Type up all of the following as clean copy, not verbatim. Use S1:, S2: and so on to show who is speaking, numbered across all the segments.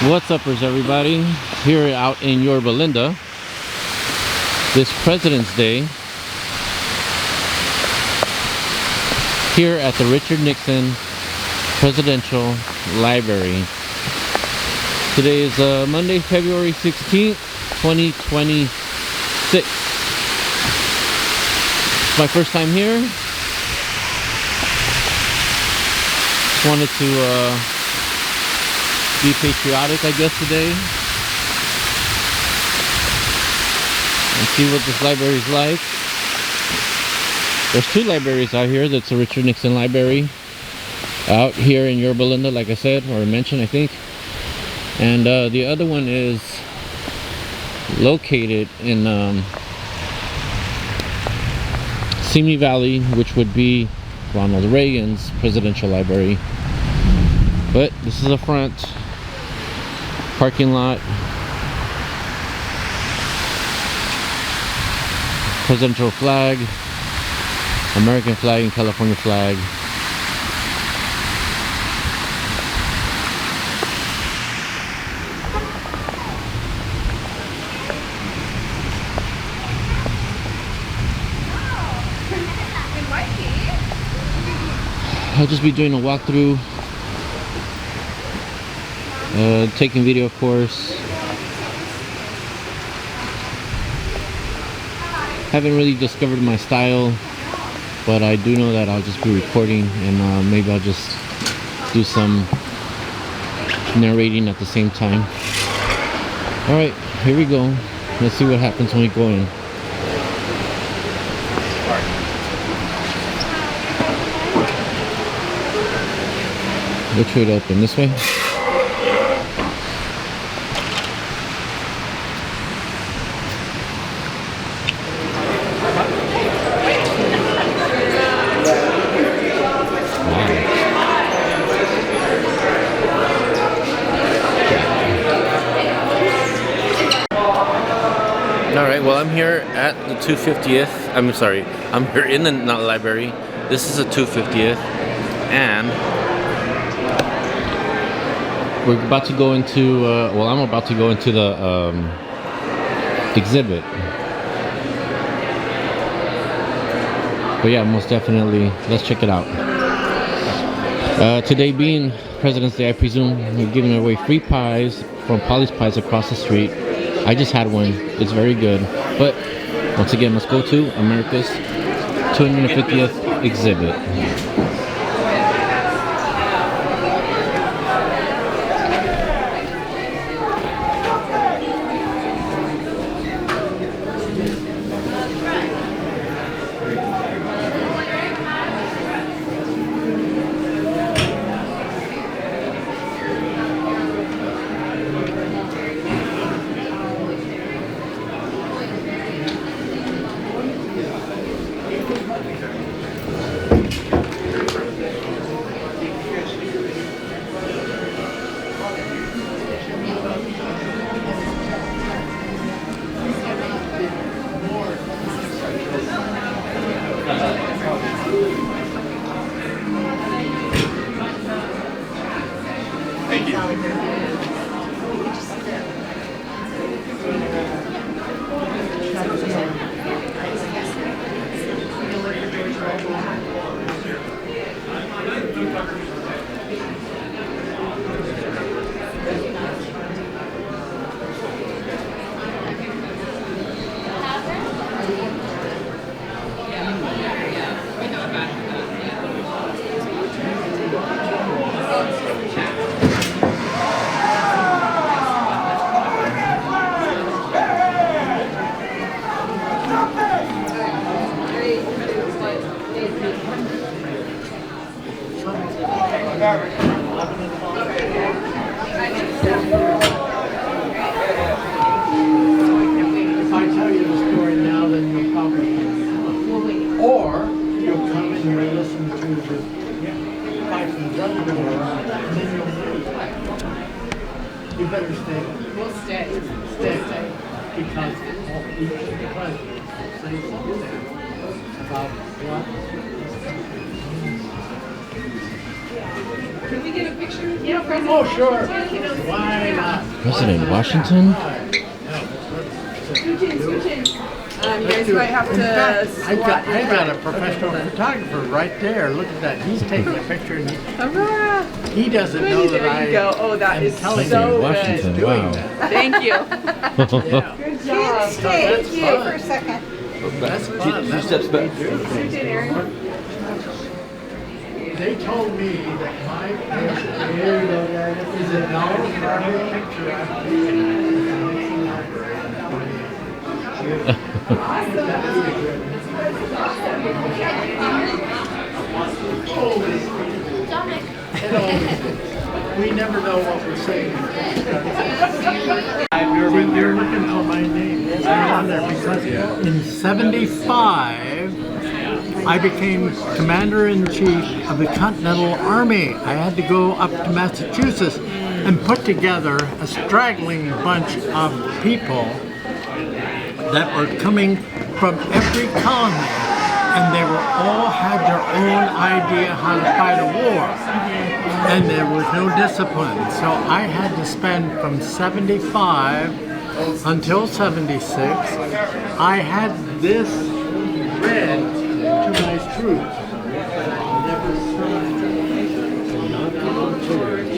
S1: What's uppers, everybody? Here out in Yorba Linda, this President's Day, here at the Richard Nixon Presidential Library. Today is Monday, February 16th, 2026. It's my first time here. Just wanted to be patriotic, I guess, today, and see what this library is like. There's two libraries out here. That's the Richard Nixon Library out here in Yorba Linda, like I said, or mentioned, I think. And the other one is located in Simi Valley, which would be Ronald Reagan's Presidential Library. But this is the front parking lot. Presidential flag, American flag, and California flag. I'll just be doing a walkthrough, taking video, of course. Haven't really discovered my style, but I do know that I'll just be recording, and maybe I'll just do some narrating at the same time. Alright, here we go. Let's see what happens when we go in. Which way to open? This way? Alright, well, I'm here at the 250th. I'm sorry, I'm here in the library. This is the 250th, and we're about to go into, well, I'm about to go into the exhibit. But yeah, most definitely, let's check it out. Today being President's Day, I presume we're giving away free pies from Polly's Pies across the street. I just had one. It's very good. But once again, let's go to America's 250th exhibit.
S2: Thank you.
S3: If I tell you the story now, then you'll probably or you'll come and you'll listen to the fight from the other door, and then you'll leave. You better stay.
S4: We'll stay.
S3: Stay. Because each of the presidents say something about what
S4: Can we get a picture with you, President?
S3: Oh, sure.
S4: Washington?
S3: Why not?
S1: President Washington?
S4: Scooch in. You guys might have
S3: In
S4: to
S3: fact,
S4: squat
S3: I got a professional photographer right there. Look at that. He's taking a picture and
S4: Hurrah!
S3: he doesn't know that
S4: There you go. Oh, that
S3: am
S4: is
S3: telling
S1: President
S4: so
S3: you
S1: Washington,
S3: he's doing
S1: wow.
S3: that.
S4: Thank you.
S3: Yeah.
S4: Good job.
S3: Thank
S5: Stay you for a second.
S3: That's fun. That's
S2: steps
S3: what we
S2: back.
S3: do.
S4: Scooch in, Aaron.
S3: They told me that my picture is a dollar for every picture I've taken. We never know what we're saying. See, you're looking for my name. It's on there because in '75, I became Commander-in-Chief of the Continental Army. I had to go up to Massachusetts and put together a straggling bunch of people that were coming from every colony, and they were all had their own idea how to fight a war, and there was no discipline. So I had to spend from 75 until 76, I had this read to my troops. Never signed, not volunteers.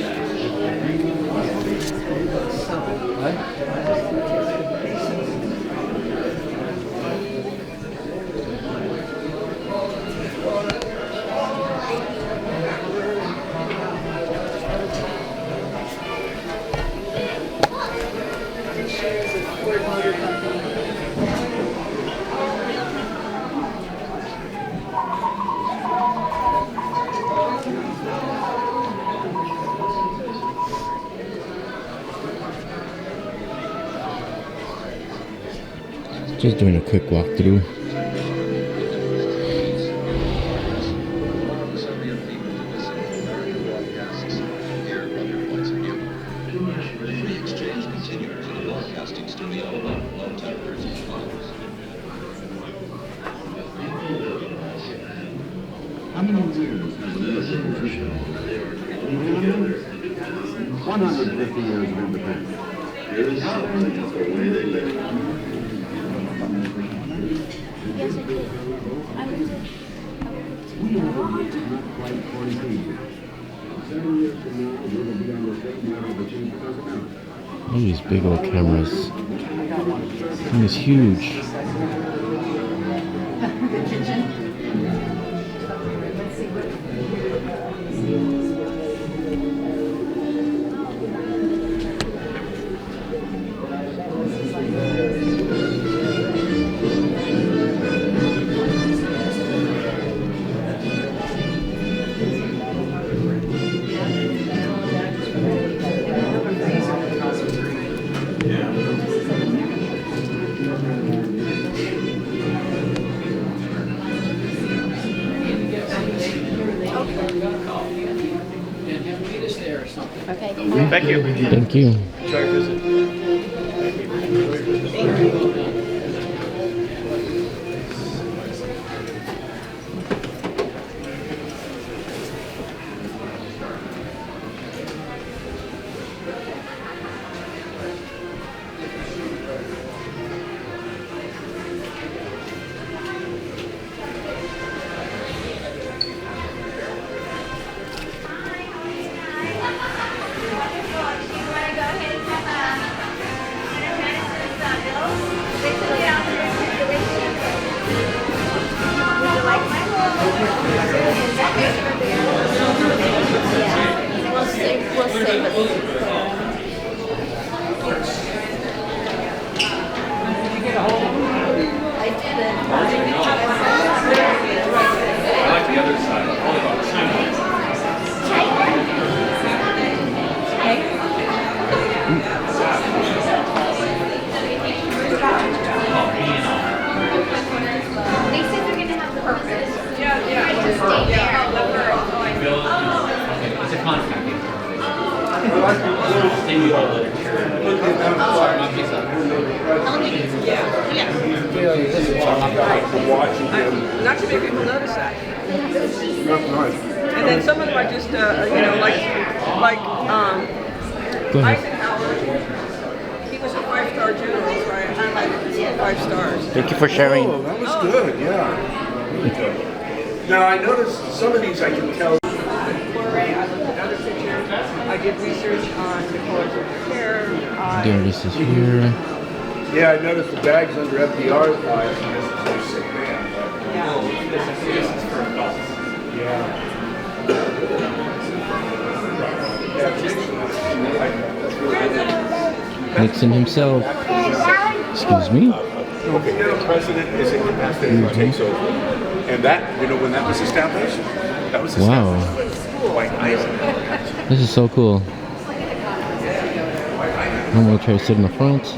S1: Just doing a quick walkthrough.
S6: How many years has this position? 150 years of independence. It's the way they live.
S5: Yes, I did. I was
S6: We have not quite 42 years. 7 years from now, we will be on the same level of achievement as America.
S1: Look at these big old cameras. And it's huge.
S5: okay.
S2: Thank you.
S1: Thank you.
S2: Enjoy your visit.
S5: We'll save it. I did it.
S2: I like the other side. All about the same.
S5: They said they're gonna have the purpose.
S2: It's a contract. Stay with the literature. Sorry, my piece up.
S4: Not too many people notice that. And And then some of them are just, you know, like
S1: Go ahead.
S4: Eisenhower. He was a 5-star general, so I like 5 stars.
S1: Thank you for sharing.
S7: Oh, that was good, yeah. Now I noticed some of these I can tell.
S4: Glory, I looked at other pictures. I did research on the colors of her hair.
S1: The artist is here.
S7: Yeah, I noticed the bags under FDR's eyes.
S2: This is for adults.
S1: Nixon himself. Excuse me.
S7: Okay, the president is incapacitated and takes over. And that, you know, when that was established, that was established by Eisenhower.
S1: This is so cool. I'm gonna try to sit in the front.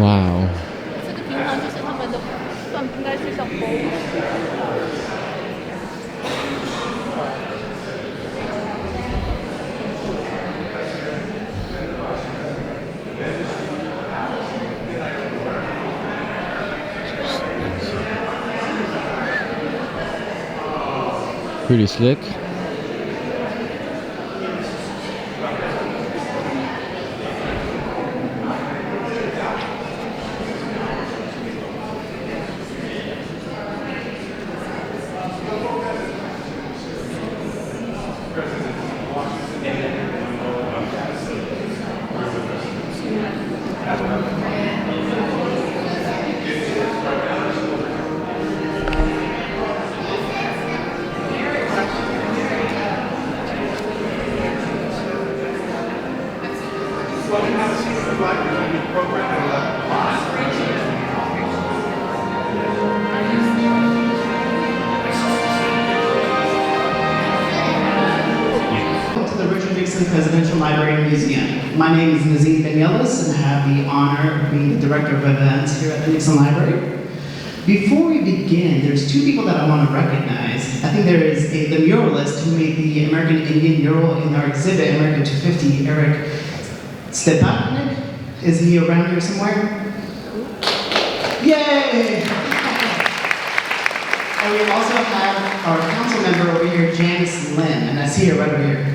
S1: Wow. Pretty slick.
S8: To the Richard Nixon Presidential Library and Museum. My name is Nazim Benielis, and I have the honor of being the Director of Events here at the Nixon Library. Before we begin, there's two people that I want to recognize. I think there is the muralist who made the American Indian mural in our exhibit, America 250, Eric Stepanik. Is he around here somewhere? Yay! And we also have our council member over here, Janice Lynn, and I see her right over here.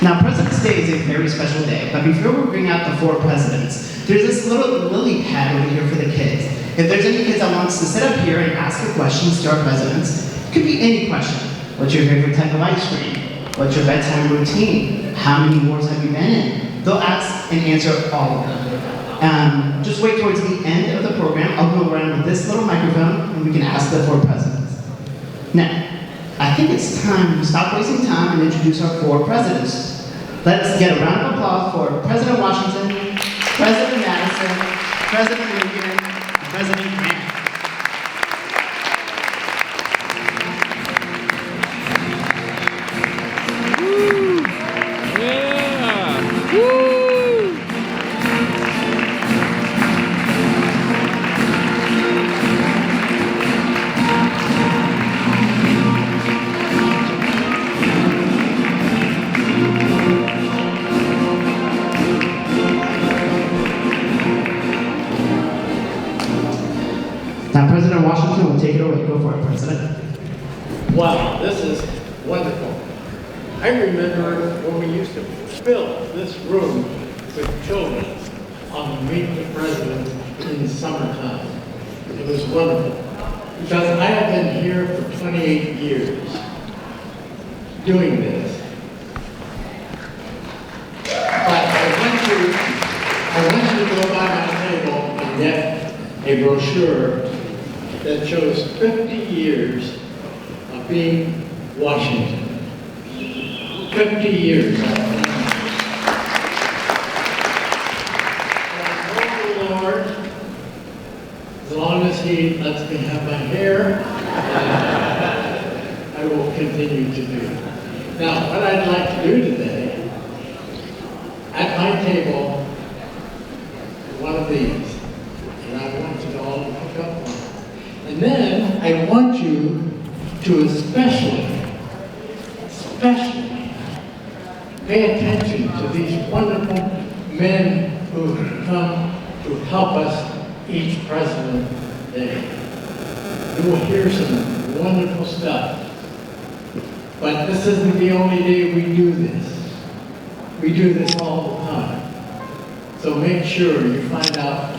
S8: Now, President's Day is a very special day, but before we bring out the 4 presidents, there's this little lily pad over here for the kids. If there's any kids that wants to sit up here and ask the questions to our presidents, it could be any question. What's your favorite type of ice cream? What's your bedtime routine? How many wars have you been in? They'll ask and answer all of them. Just wait towards the end of the program. I'll go around with this little microphone and we can ask the 4 presidents. Now, I think it's time to stop wasting time and introduce our 4 presidents. Let's get a round of applause for President Washington, President Maddison, President Lincoln, and President Grant. Now, President Washington will take it away. Go for it, President.
S3: Wow, this is wonderful. I remember when we used to fill this room with children on Meet the President in the summertime. It was wonderful. Because I have been here for 28 years doing this. But I went to go by my table and get a brochure that shows 50 years of being Washington. 50 years. And I told the Lord, as long as He lets me have my hair, I will continue to do it. Now, what I'd like to do today, at my table, one of these, and I want you all to pick up one. And then I want you to especially pay attention to these wonderful men who have come to help us each President Day. You will hear some wonderful stuff. But this isn't the only day we do this. We do this all the time. So make sure you find out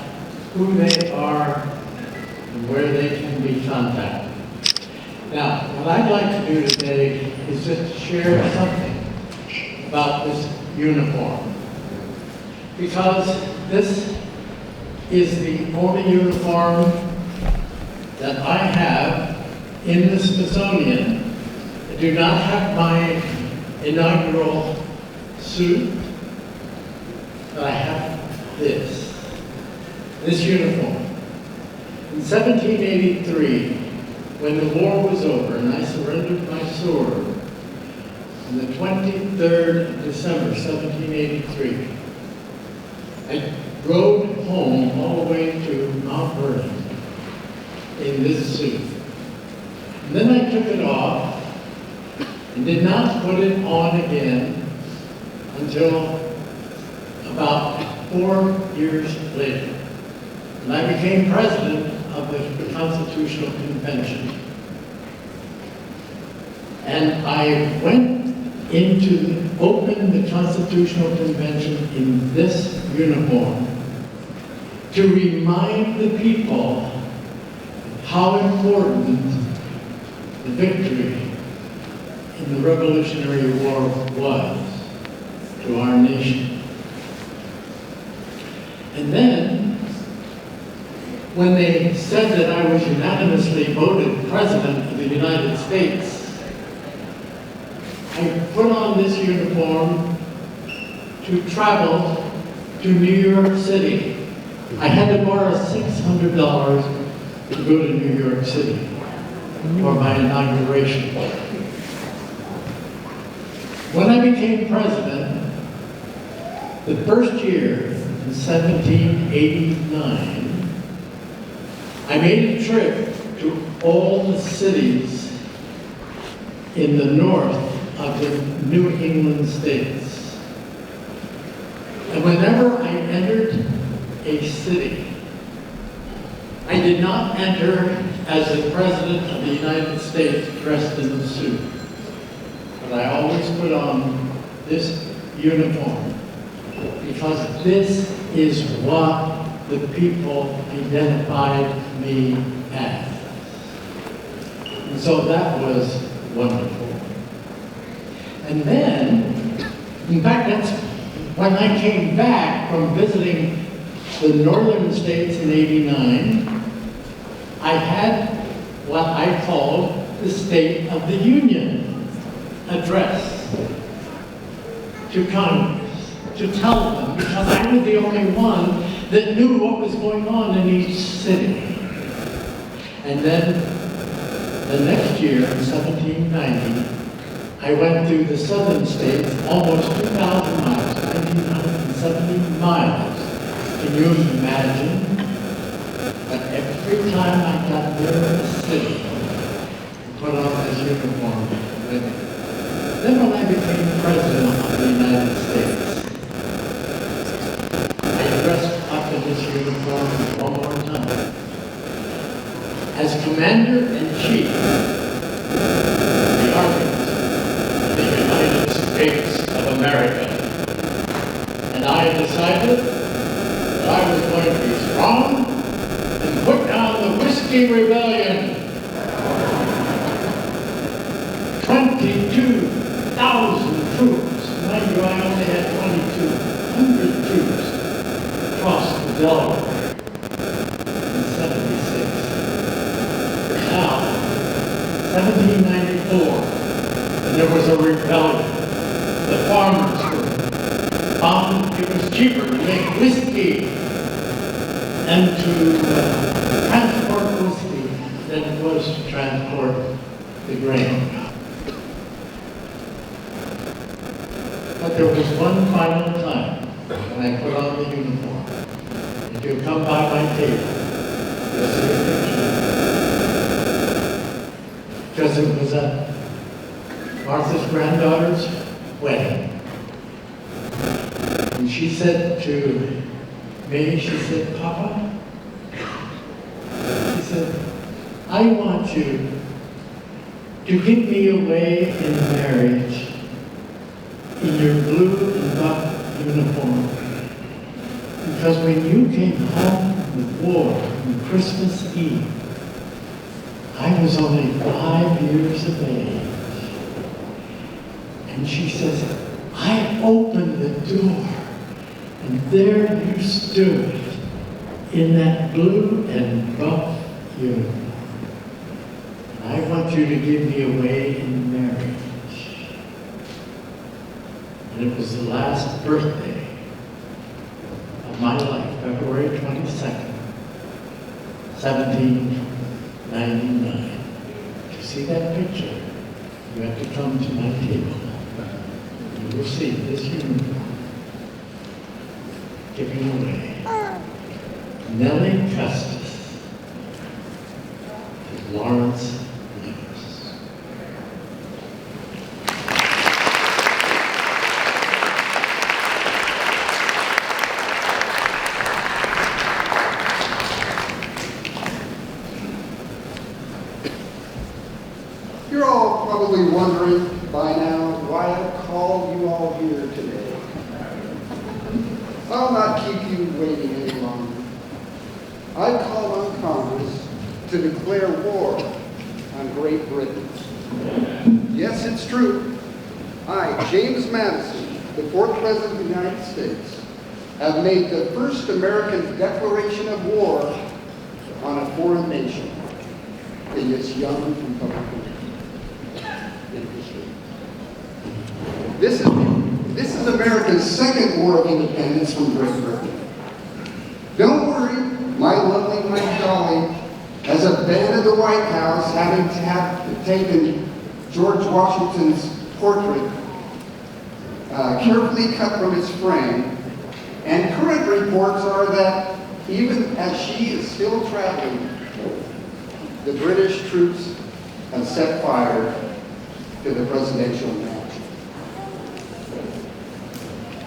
S3: who they are and where they can be contacted. Now, what I'd like to do today is just share something about this uniform. Because this is the only uniform that I have in the Smithsonian. I do not have my inaugural suit, but I have this uniform. In 1783, when the war was over and I surrendered my sword, on the 23rd of December, 1783, I rode home all the way to Mount Vernon in this suit. And then I took it off and did not put it on again until about 4 years later. And I became president of the Constitutional Convention. And I went opened the Constitutional Convention in this uniform to remind the people how important the victory in the Revolutionary War was to our nation. And then, when they said that I was unanimously voted President of the United States, I put on this uniform to travel to New York City. I had to borrow $600 to go to New York City for my inauguration. When I became president, the first year, in 1789, I made a trip to all the cities in the north of the New England states. And whenever I entered a city, I did not enter as the President of the United States dressed in a suit, but I always put on this uniform because this is what the people identified me as. And so that was wonderful. And then, in fact, that's when I came back from visiting the northern states in '89, I had what I called the State of the Union address to Congress, to tell them, because I was the only one that knew what was going on in each city. And then the next year, in 1790, I went through the southern states, almost 2,000 miles, 1,970 miles. Can you imagine? But every time I got there in the city, I put on this uniform with it. Then when I became president of the United States, I dressed up in this uniform one more time. As Commander-in-Chief of the Army of the United States of America. And I decided that I was going to be strong and put down the Whiskey Rebellion. 22,000 troops. Mind you, I only had 2,200 troops across the Delaware in '76. Now, 1794, and there was a rebellion. The farmers found it was cheaper to make whiskey and to transport whiskey than it was to transport the grain. But there was one final time when I put on the uniform. If you come by my table, you'll see a picture. Because it was at Martha's granddaughter's wedding. And she said to me, she said, "Papa, I want you to give me away in marriage in your blue and buff uniform. Because when you came home from war on Christmas Eve, I was only 5 years of age. And she says, I opened the door, and there you stood in that blue and buff uniform. I want you to give me away in marriage. And it was the last birthday of my life, February 22nd, 1799. To see that picture, you have to come to my table. You will see this uniform giving away. Nellie Custis to Lawrence.
S9: You're all probably wondering by now why I called you all here today. I'll not keep you waiting any longer. I called on Congress to declare war on Great Britain. Yes, it's true. I, James Maddison, the 4th President of the United States, have made the first American declaration of war on a foreign nation in this young republic in history. This is America's second war of independence from Great Britain. Don't worry, my lovely wife Dolly has abandoned the White House, having taken George Washington's portrait, carefully cut from its frame, and current reports are that even as she is still traveling, the British troops have set fire to the presidential mansion.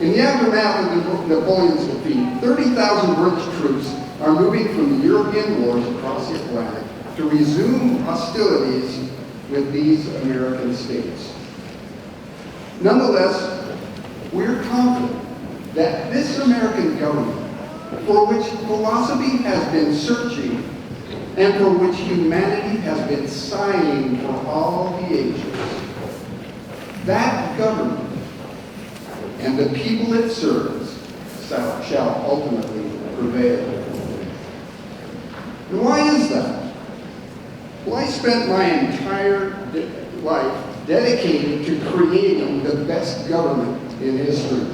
S9: In the aftermath of Napoleon's defeat, 30,000 British troops are moving from the European wars across the Atlantic to resume hostilities with these American states. Nonetheless, we're confident that this American government, for which philosophy has been searching and for which humanity has been sighing for all the ages, that government and the people it serves shall ultimately prevail. And why is that? Well, I spent my entire life dedicated to creating the best government in history.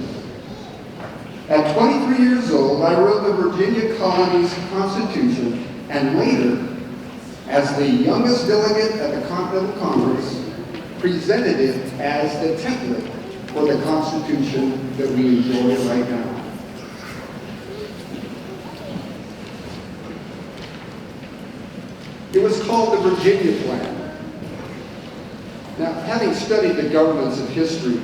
S9: At 23 years old, I wrote the Virginia Colony's Constitution, and later, as the youngest delegate at the Continental Congress, presented it as the template for the Constitution that we enjoy right now. It was called the Virginia Plan. Now, having studied the governments of history,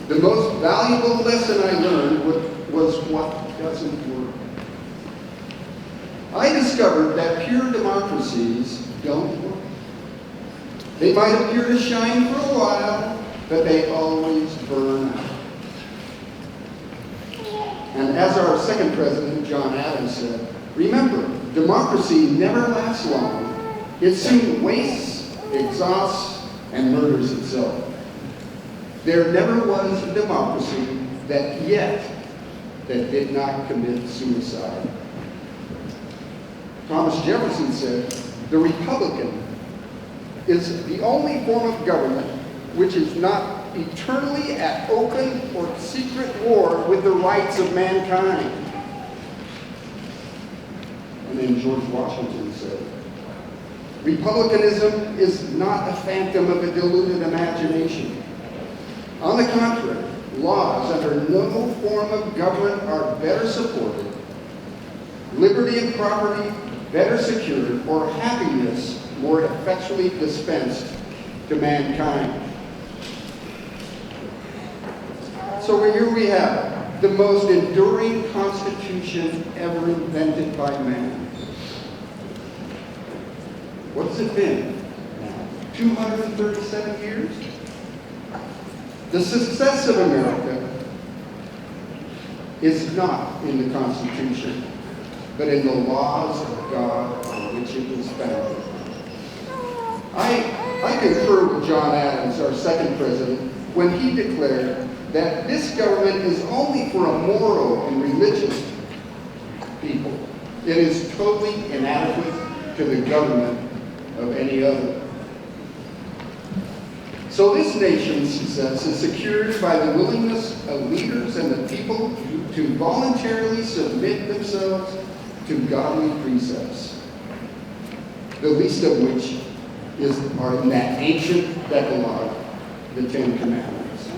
S9: the most valuable lesson I learned was what doesn't work. I discovered that pure democracies don't work. They might appear to shine for a while, but they always burn out. And as our second president, John Adams, said, remember, democracy never lasts long. It soon wastes, exhausts, and murders itself. There never was a democracy that did not commit suicide. Thomas Jefferson said, the Republican is the only form of government which is not eternally at open or secret war with the rights of mankind. And then George Washington said, republicanism is not a phantom of a deluded imagination. On the contrary, laws under no form of government are better supported, liberty and property better secured, or happiness more effectually dispensed to mankind. So here we have it, the most enduring constitution ever invented by man. What has it been now? 237 years? The success of America is not in the Constitution, but in the laws of God on which it was founded. I concur with John Adams, our second president, when he declared that this government is only for a moral and religious people. It is totally inadequate to the government of any other. So this nation's success is secured by the willingness of leaders and the people to voluntarily submit themselves to godly precepts, the least of which are in that ancient Decalogue, the Ten Commandments.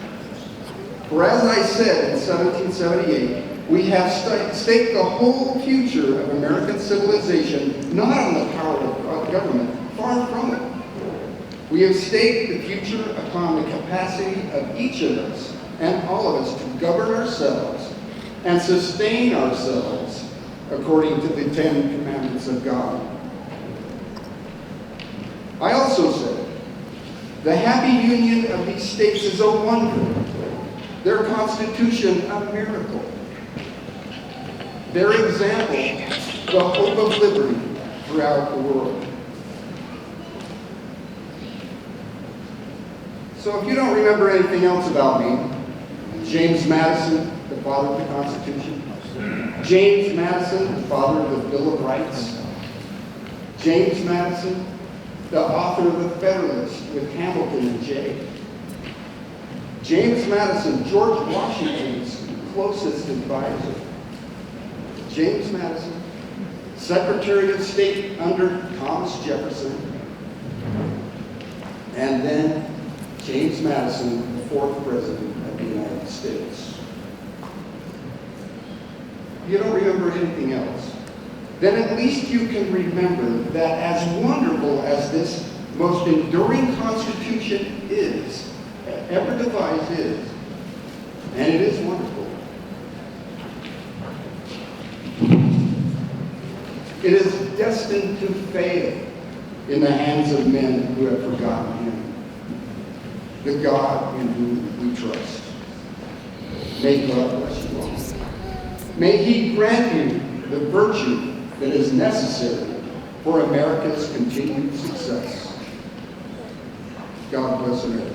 S9: For as I said in 1778, we have staked the whole future of American civilization not on the power of government, far from it. We have staked the future upon the capacity of each of us and all of us to govern ourselves and sustain ourselves according to the Ten Commandments of God. I also said, the happy union of these states is a wonder, their constitution a miracle, their example the hope of liberty throughout the world. So if you don't remember anything else about me, James Maddison, the father of the Constitution, James Maddison, the father of the Bill of Rights, James Maddison, the author of the Federalist with Hamilton and Jay, James Maddison, George Washington's closest advisor, James Maddison, Secretary of State under Thomas Jefferson, and then James Maddison, the fourth President of the United States. If you don't remember anything else, then at least you can remember that as wonderful as this most enduring Constitution is, ever devised is, and it is wonderful, it is destined to fail in the hands of men who have forgotten Him, the God in whom we trust. May God bless you all. May He grant you the virtue that is necessary for America's continued success. God bless America.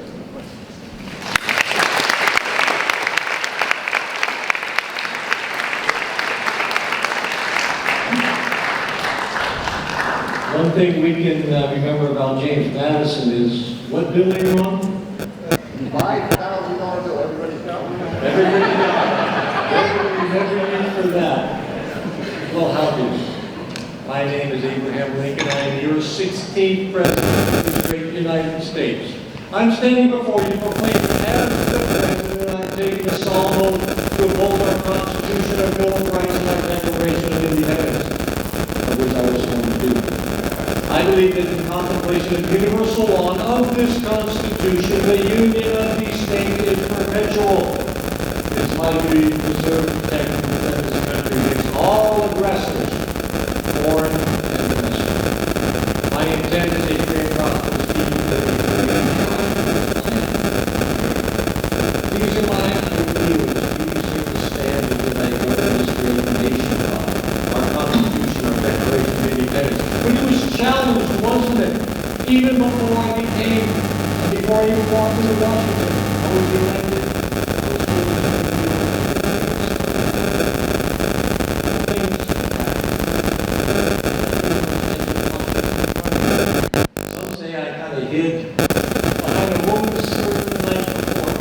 S10: One thing we can remember about James Maddison is what bill are you on?
S9: $5,000 bill, everybody's got one.
S10: Everybody remember me for that. Well, how do? My name is Abraham Lincoln. I am your 16th President of this great United States. I'm standing before you to proclaim as the President, and I'm taking a solemn oath to uphold our Constitution, our Bill of Rights, and our Declaration of Independence, of which I was sworn to do. I believe that in contemplation of universal law and of this Constitution, the union of these states is perpetual. It is my duty to preserve, protect, and defend this country against all aggressors, foreign and domestic. My intent is a free and prosperous people that is free and prosperous. These are my ideals. These are the standards that I govern this great nation by. Our Constitution, our Declaration of Independence, which was challenged, wasn't it? Even before I became, before I even walked into Washington, I was elected. Some say I kind of hid behind a woman's skirt the night before.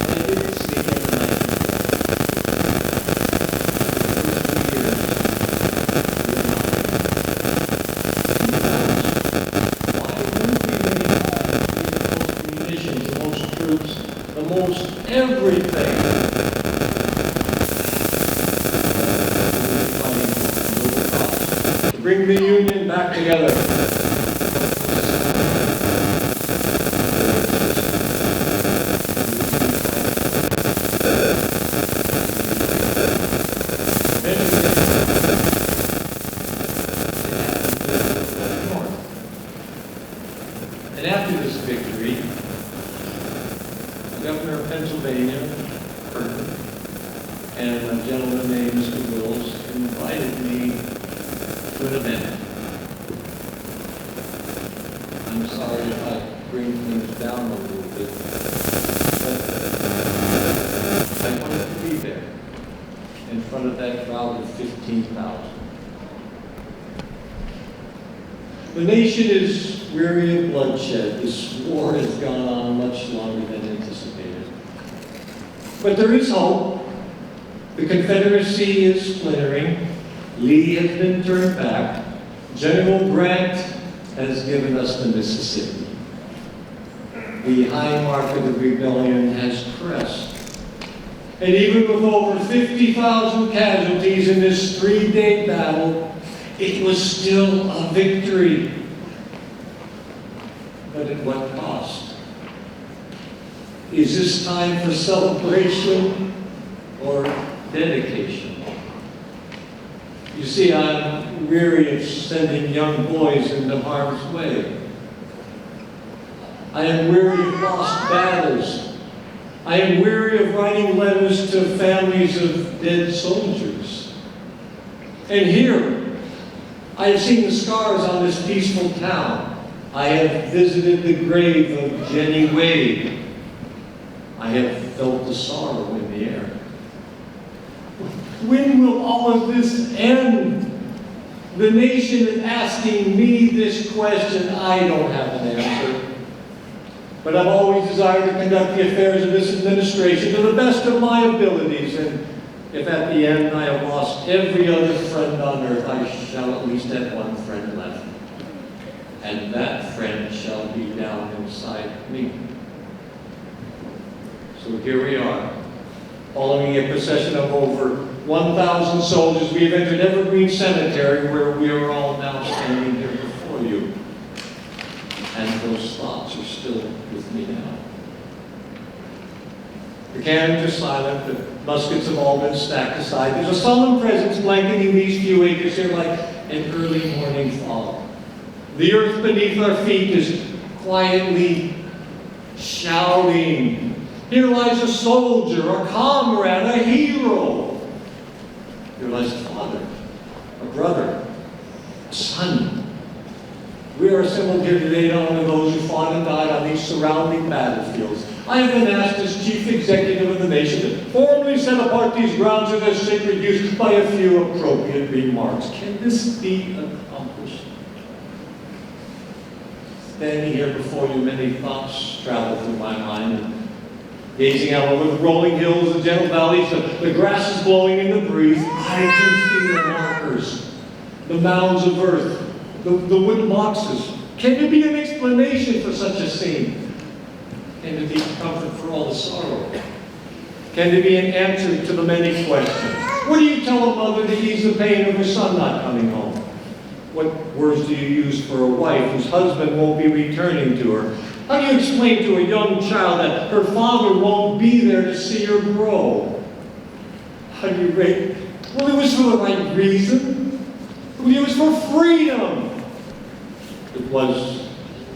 S10: But I didn't sneak in the night the most everything. To bring the Union back together. to this victory, the governor of Pennsylvania, Burton, and a gentleman named Mr. Wills invited me to an event. I'm sorry if I bring things down a little bit, but I wanted to be there in front of that crowd of 15,000. The nation is weary of bloodshed. This war has gone on much longer than anticipated. But there is hope. The Confederacy is splintering. Lee has been turned back. General Grant has given us the Mississippi. The high mark of the rebellion has crest. And even with over 50,000 casualties in this 3-day battle, it was still a victory. But at what cost? Is this time for celebration or dedication? You see, I'm weary of sending young boys into harm's way. I am weary of lost battles. I am weary of writing letters to families of dead soldiers. And here, I have seen the scars on this peaceful town. I have visited the grave of Jenny Wade. I have felt the sorrow in the air. When will all of this end? The nation is asking me this question. I don't have an answer. But I've always desired to conduct the affairs of this administration to the best of my abilities. And if at the end I have lost every other friend on earth, I shall at least have one friend left. And that friend shall be down inside me. So here we are, following a procession of over 1,000 soldiers. We have entered Evergreen Cemetery, where we are all now standing here before you. And those thoughts are still with me now. The cannons are silent, the muskets have all been stacked aside. There's a solemn presence blanketing these few acres here like an early morning fog. The earth beneath our feet is quietly shouting. Here lies a soldier, a comrade, a hero. Here lies a father, a brother, a son. We are assembled here today to honor those who fought and died on these surrounding battlefields. I have been asked as chief executive of the nation to formally set apart these grounds of their sacred use by a few appropriate remarks. Can this be accomplished? Standing here before you, many thoughts travel through my mind. Gazing out over the rolling hills, the gentle valleys, the grass is blowing in the breeze, I can see the markers, the mounds of earth, the wooden boxes. Can there be an explanation for such a scene? Can there be comfort for all the sorrow? Can there be an answer to the many questions? What do you tell a mother to ease the pain of her son not coming home? What words do you use for a wife whose husband won't be returning to her? How do you explain to a young child that her father won't be there to see her grow? How do you rate? Well, it was for the right reason. It was for freedom. It was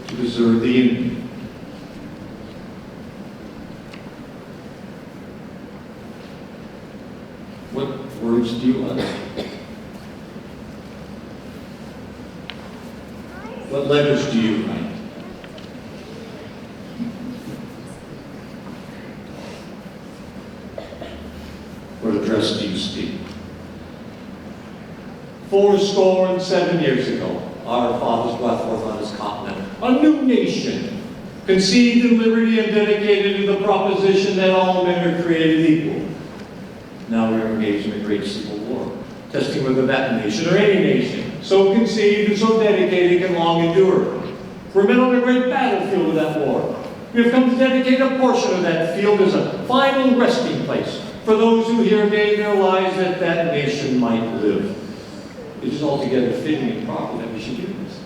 S10: to preserve the Union. What words do you utter? What letters do you write? What address do you speak? 407 years ago, our fathers brought forth on this continent a new nation, conceived in liberty and dedicated to the proposition that all men are created equal. Now we are engaged in a great civil war, testing whether that nation or any nation, so conceived and so dedicated, can long endure. We're men on a great battlefield of that war. We have come to dedicate a portion of that field as a final resting place for those who here gave their lives that that nation might live. It is altogether fitting and proper that we should do this.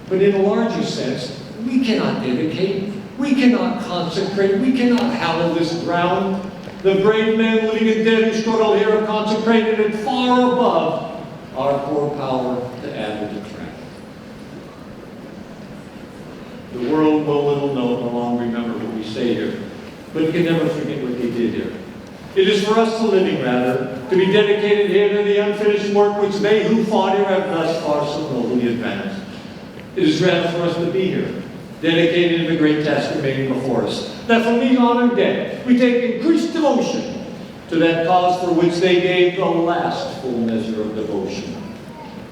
S10: But in a larger sense, we cannot dedicate, we cannot consecrate, we cannot hallow this ground. The brave men, living and dead, who struggle here have consecrated it far above our poor power to add or detract. The world little known, will long remember what we say here, but can never forget what they did here. It is for us, the living rather, to be dedicated here to the unfinished work which they who fought here have thus far so nobly advanced. It is rather for us to be here, dedicated to the great task remaining before us, that from these honored dead we take increased devotion to that cause for which they gave the last full measure of devotion.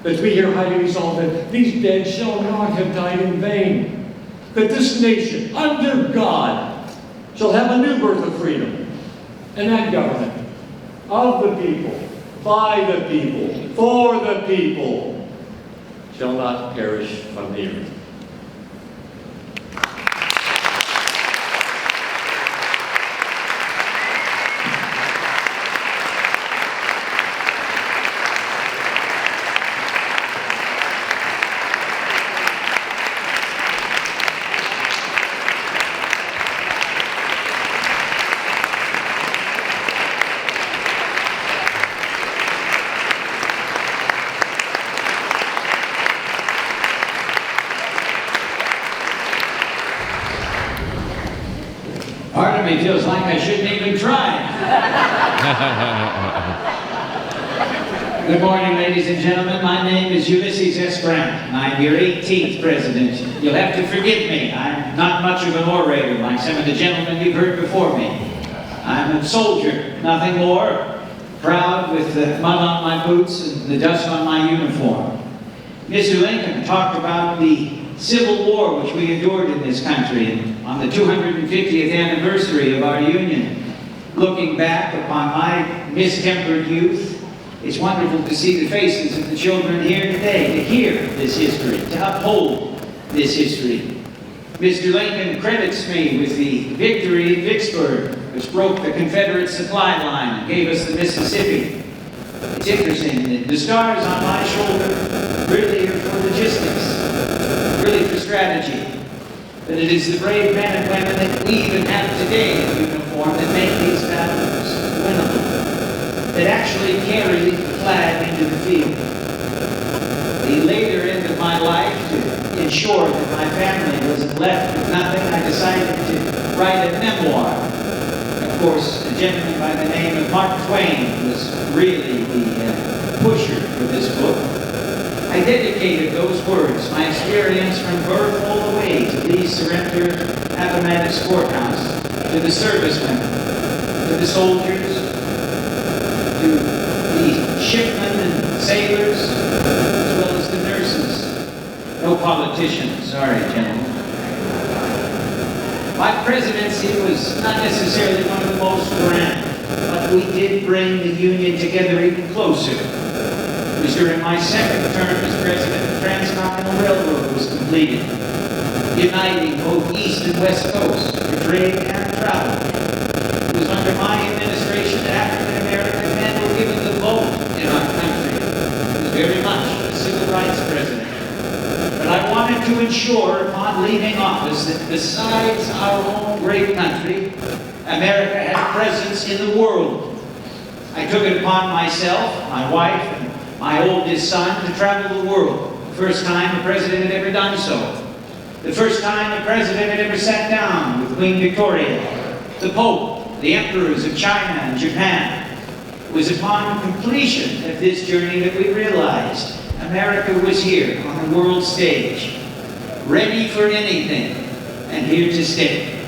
S10: That we here highly resolve that these dead shall not have died in vain, that this nation, under God, shall have a new birth of freedom, and that government of the people, by the people, for the people, shall not perish from the earth.
S11: Part of me feels like I shouldn't even try. Good morning, ladies and gentlemen. My name is Ulysses S. Grant, and I'm your 18th president. You'll have to forgive me. I'm not much of an orator like some of the gentlemen you've heard before me. I'm a soldier, nothing more. Proud with the mud on my boots and the dust on my uniform. Mr. Lincoln talked about the Civil War which we endured in this country, and on the 250th anniversary of our Union. Looking back upon my mistempered youth, it's wonderful to see the faces of the children here today, to hear this history, to uphold this history. Mr. Lincoln credits me with the victory at Vicksburg, which broke the Confederate supply line and gave us the Mississippi. It's interesting that the stars on my shoulder really are for logistics, really for strategy. But it is the brave men and women that we even have today in uniform that make these battles winnable, that actually carry the flag into the field. The later end of my life, to ensure that my family wasn't left with nothing, I decided to write a memoir. Of course, a gentleman by the name of Mark Twain was really the pusher for this book. I dedicated those words, my experience from birth all the way to Lee's surrender at Appomattox Courthouse, to the servicemen, to the soldiers, to the shipmen and sailors, as well as the nurses. No politicians, sorry, gentlemen. My presidency was not necessarily one of the most grand, but we did bring the Union together even closer. It was during my second term as president the Transcontinental Railroad was completed, uniting both East and West Coast for trade and travel. It was under my administration that African-American men were given the vote in our country. It was very much a civil rights president. But I wanted to ensure upon leaving office that besides our own great country, America had a presence in the world. I took it upon myself, my wife, and my oldest son to travel the world. The first time a president had ever done so. The first time a president had ever sat down with Queen Victoria, the Pope, the emperors of China and Japan. It was upon completion of this journey that we realized America was here on the world stage, ready for anything, and here to stay.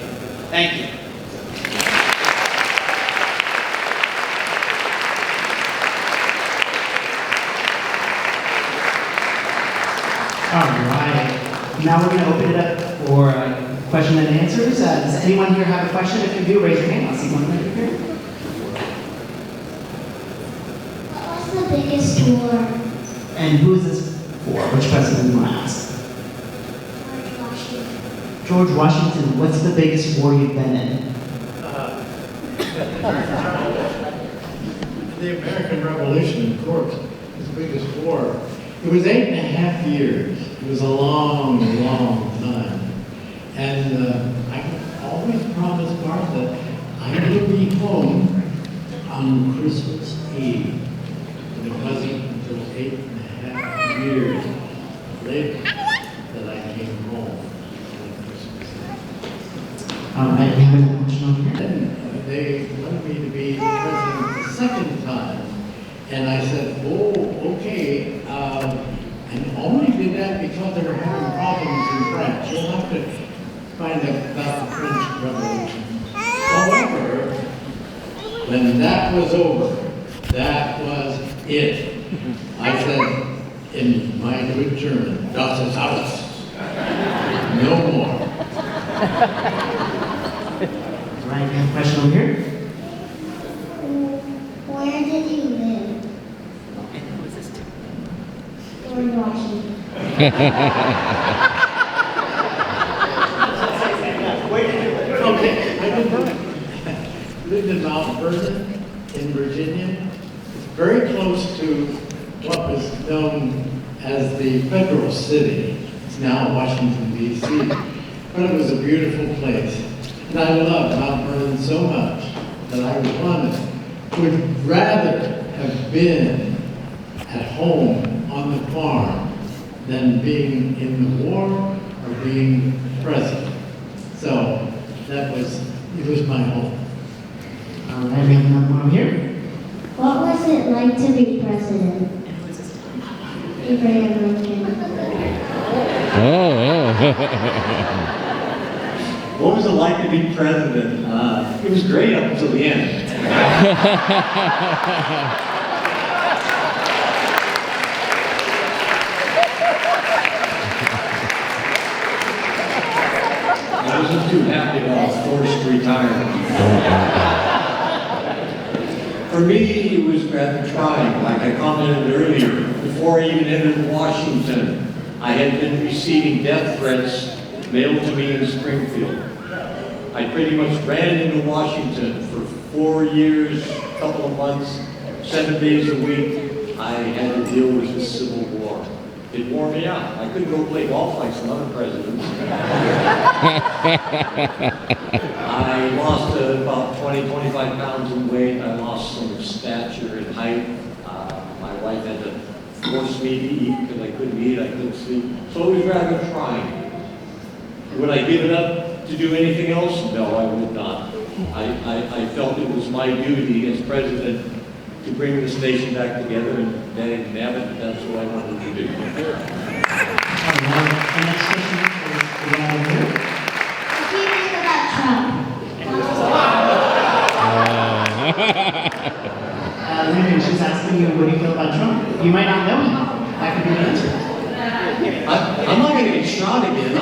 S11: Thank you.
S8: All right. Now we're going to open it up for question and answers. Does anyone here have a question? If you do, raise your hand. I'll see one right here.
S12: What's the biggest war?
S8: And who is this for? Which president do you want to ask?
S12: George Washington.
S8: George Washington. What's the biggest war you've been in?
S3: The American Revolution, of course, is the biggest war. It was 8.5 years. It was a long, long time. And I always promised Bart that I would be home on Christmas Eve. And it wasn't until 8.5 years later that I came home on Christmas Eve.
S8: All right, we have another question over here.
S3: Then they wanted me to be president the second time. And I said, oh, okay. And only did that because they were having problems in France. You'll have to find out about the French Revolution. However, when that was over, that was it. I said in my good German, das ist alles. No more.
S8: Right, we have a question over here.
S12: Where did you live? George Washington.
S3: Okay, I lived in Mount Vernon in Virginia. It's very close to what was known as the Federal City. It's now Washington, D.C. But it was a beautiful place. And I loved Mount Vernon so much that I would rather have been at home on the farm than being in the war or being president. So it was my home.
S8: All right, we have another one over here.
S12: What was it like to be president? Abraham Lincoln.
S10: What was it like to be president? It was great up until the end. I wasn't too happy when I was forced to retire. For me, it was rather trying. Like I commented earlier, before I even entered Washington, I had been receiving death threats mailed to me in Springfield. I pretty much ran into Washington for 4 years, a couple of months, 7 days a week. I had to deal with the Civil War. It wore me out. I couldn't go play golf like some other presidents. I lost about 20, 25 pounds in weight. I lost some stature and height. My wife had to force me to eat because I couldn't eat, I couldn't sleep. So it was rather trying. Would I give it up to do anything else? No, I would not. I felt it was my duty as president to bring this nation back together, and that's what I wanted to do.
S8: The next question is the guy over here.
S12: What do you think about Trump?
S8: Lyndon, she's asking you, what do you feel about Trump? You might not know him. That could be the answer.
S10: I'm not going to get shot again.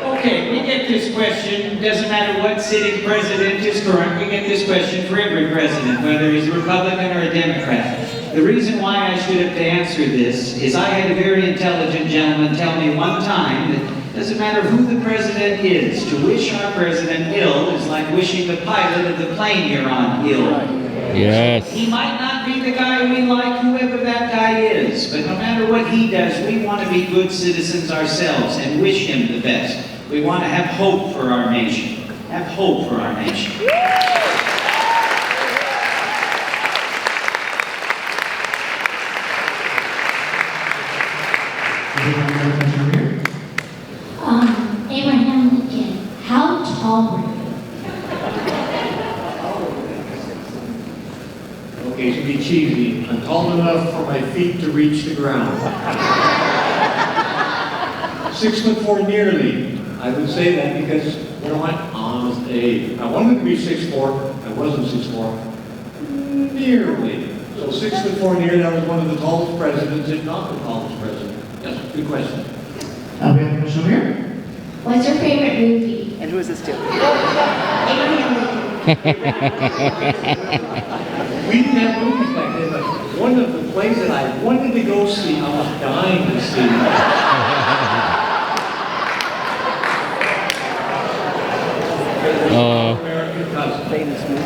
S11: Okay, we get this question. Doesn't matter what sitting president is current. We get this question for every president, whether he's a Republican or a Democrat. The reason why I should have to answer this is I had a very intelligent gentleman tell me one time that it doesn't matter who the president is. To wish our president ill is like wishing the pilot of the plane you're on ill.
S1: Yes.
S11: He might not be the guy we like, whoever that guy is, but no matter what he does, we want to be good citizens ourselves and wish him the best. We want to have hope for our nation. Have hope for our nation.
S12: Abraham Lincoln. How tall were you?
S10: Okay, to be cheesy, I'm tall enough for my feet to reach the ground. 6'4" nearly. I would say that because, you know what, honest Abe. I wanted to be 6'4", I wasn't 6'4". Nearly. So 6'4" nearly, that was one of the tallest presidents, if not the tallest president. Yes, good question.
S8: We have a question over here.
S12: What's your favorite movie?
S4: And who is this to?
S12: Abraham Lincoln.
S10: We didn't have movies back then, but one of the plays that I wanted to go see, I was dying to see. American Cousin.
S4: Famous movie.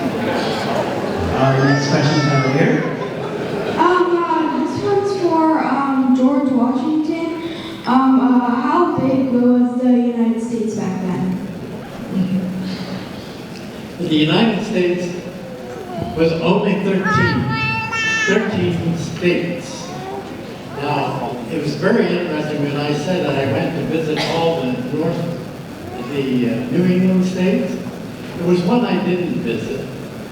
S8: The next question is over here.
S13: This one's for George Washington. How big was the United States back then?
S3: The United States was only 13 states. Now, it was very interesting when I said that I went to visit all the New England states. There was one I didn't visit.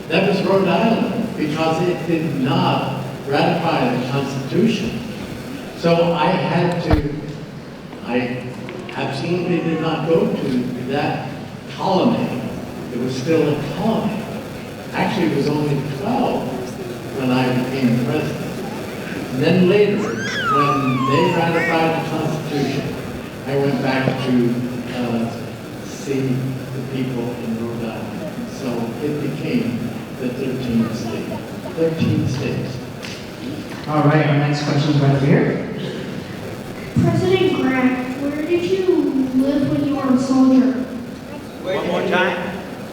S3: That was Rhode Island, because it did not ratify the Constitution. So I absolutely did not go to that colony. It was still a colony. Actually, it was only 12 when I became president. And then later, when they ratified the Constitution, I went back to see the people in Rhode Island. So it became the 13th state. 13 states.
S8: All right, our next question is right over here.
S13: President Grant, where did you live when you were a soldier?
S11: One more time.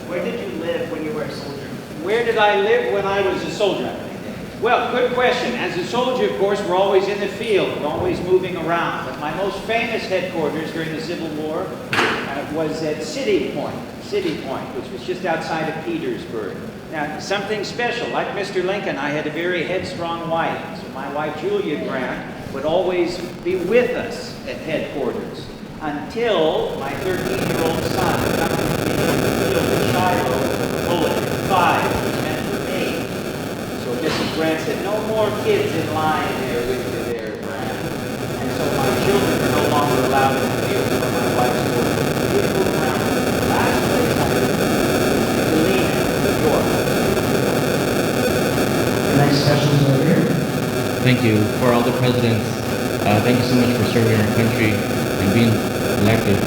S8: Where did you live when you were a soldier?
S11: Where did I live when I was a soldier? Well, good question. As a soldier, of course, we're always in the field. We're always moving around. But my most famous headquarters during the Civil War was at City Point, which was just outside of Petersburg. Now, something special. Like Mr. Lincoln, I had a very headstrong wife. So my wife, Julia Grant, would always be with us at headquarters until my 13-year-old son got to be killed in Shiloh with a bullet in 5, which was meant for 8. So Mrs. Grant said, no more kids in line there with you there, Grant. And so my children were no longer allowed in the field for my wife's work. We moved around. The last place I lived was in Galena, New York.
S8: The next question is over here.
S1: Thank you for all the presidents. Thank you so much for serving our country and being elected.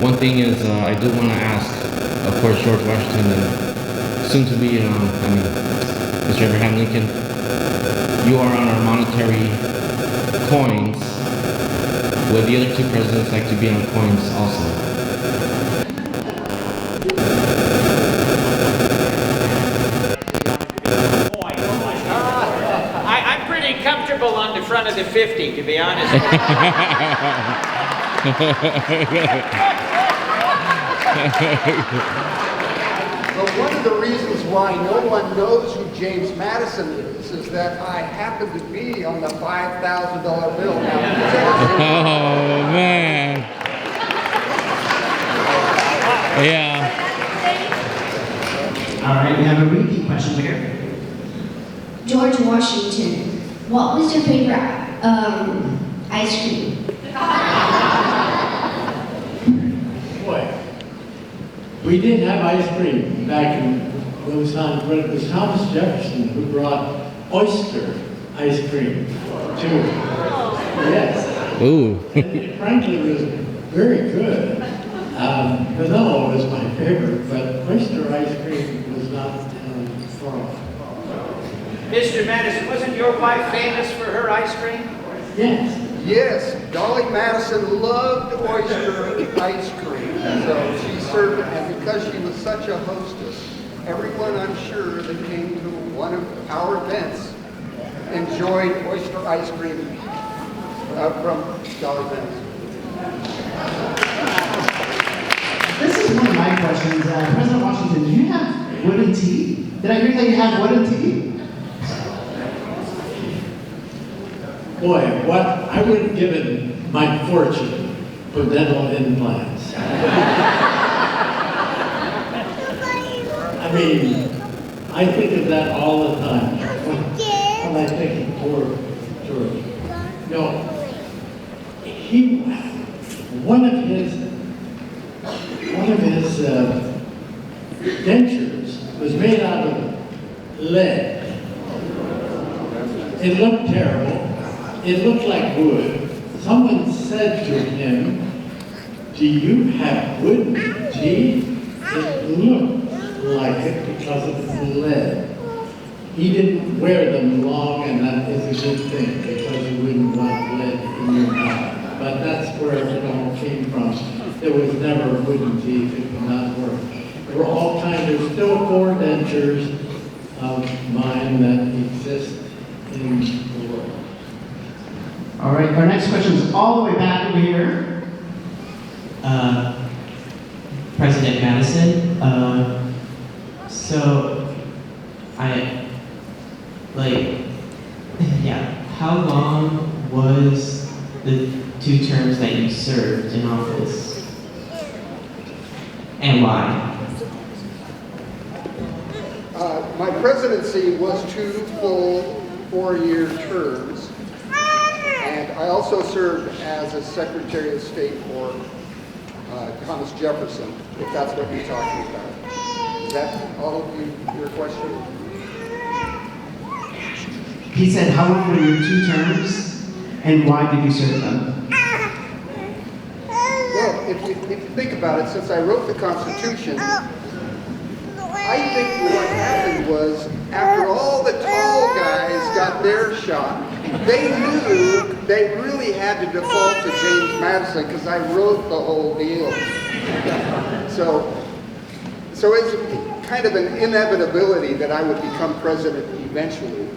S1: One thing is, I do want to ask, of course, George Washington and soon to be, Mr. Abraham Lincoln, you are on our monetary coins. Would the other 2 presidents like to be on coins also?
S11: Comfortable on the front of the 50, to be honest with you.
S9: But one of the reasons why no one knows who James Maddison is that I happen to be on the $5,000 bill now.
S1: Oh, man. Yeah.
S8: All right, we have a repeat question here.
S12: George Washington, what was your favorite ice cream?
S3: Boy, we didn't have ice cream back in those times, but it was Thomas Jefferson who brought oyster ice cream to yes.
S1: Ooh.
S3: And frankly, it was very good. Vanilla was my favorite, but oyster ice cream was not far off.
S11: Mr. Maddison, wasn't your wife famous for her ice cream?
S3: Yes.
S9: Yes, Dolly Madison loved oyster ice cream, so she served it, and because she was such a hostess, everyone, I'm sure, that came to one of our events enjoyed oyster ice cream from Dolly Madison.
S8: This is one of my questions. President Washington, do you have wooden teeth? Did I hear that you have wooden teeth?
S3: Boy, what I would have given my fortune for dental implants. I mean, I think of that all the time when I think of poor George. No, one of his dentures was made out of lead. It looked terrible. It looked like wood. Someone said to him, "Do you have wooden teeth?" It looked like it because it was lead. He didn't wear them long, and that is a good thing because you wouldn't want lead in your mouth. But that's where it all came from. There was never wooden teeth. It would not work. There were all kinds. There's still 4 dentures of mine that exist in the world.
S8: All right, our next question is all the way back over here.
S14: President Maddison, how long was the 2 terms that you served in office? And why?
S9: My presidency was 2 full 4-year terms, and I also served as a Secretary of State for Thomas Jefferson, if that's what you're talking about. Is that all of your question?
S8: He said, how long were your 2 terms, and why did you serve them?
S9: Well, if you think about it, since I wrote the Constitution, I think what happened was, after all the tall guys got their shot, they knew they really had to default to James Maddison because I wrote the whole deal. So it's kind of an inevitability that I would become president eventually,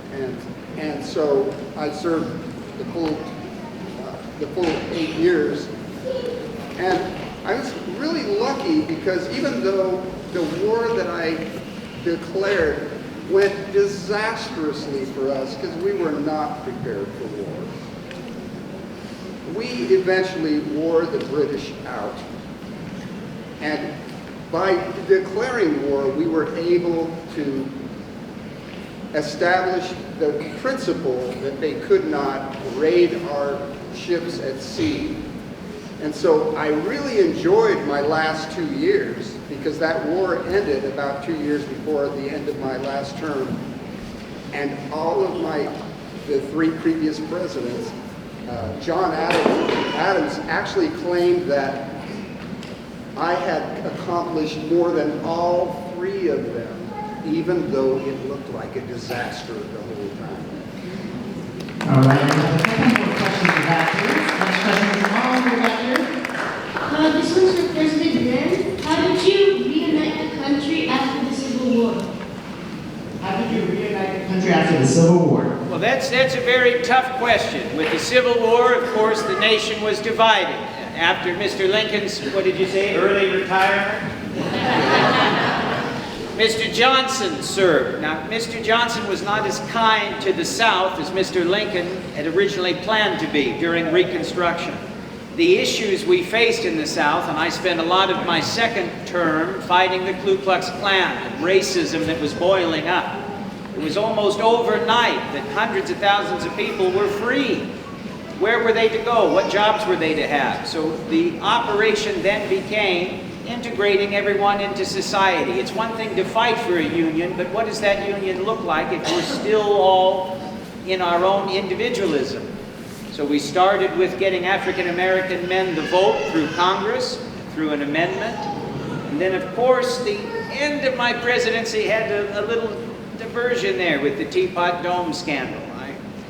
S9: and so I served the full 8 years, and I was really lucky because even though the war that I declared went disastrously for us because we were not prepared for war, we eventually wore the British out. And by declaring war, we were able to establish the principle that they could not raid our ships at sea. And so I really enjoyed my last 2 years because that war ended about 2 years before the end of my last term. And all of the 3 previous presidents, John Adams actually claimed that I had accomplished more than all 3 of them, even though it looked like a disaster the whole time.
S8: All right, a couple more questions about this. Next question is all the way back here.
S12: This one's for President Graham. How did you reunite the country after the Civil War?
S8: How did you reunite the country after the Civil War?
S11: Well, that's a very tough question. With the Civil War, of course, the nation was divided. After Mr. Lincoln's, what did you say, early retirement? Mr. Johnson served. Now, Mr. Johnson was not as kind to the South as Mr. Lincoln had originally planned to be during Reconstruction. The issues we faced in the South, and I spent a lot of my second term fighting the Ku Klux Klan and racism that was boiling up. It was almost overnight that hundreds of thousands of people were free. Where were they to go? What jobs were they to have? So the operation then became integrating everyone into society. It's one thing to fight for a union, but what does that union look like if we're still all in our own individualism? So we started with getting African American men the vote through Congress, through an amendment. And then, of course, the end of my presidency had a little diversion there with the Teapot Dome scandal.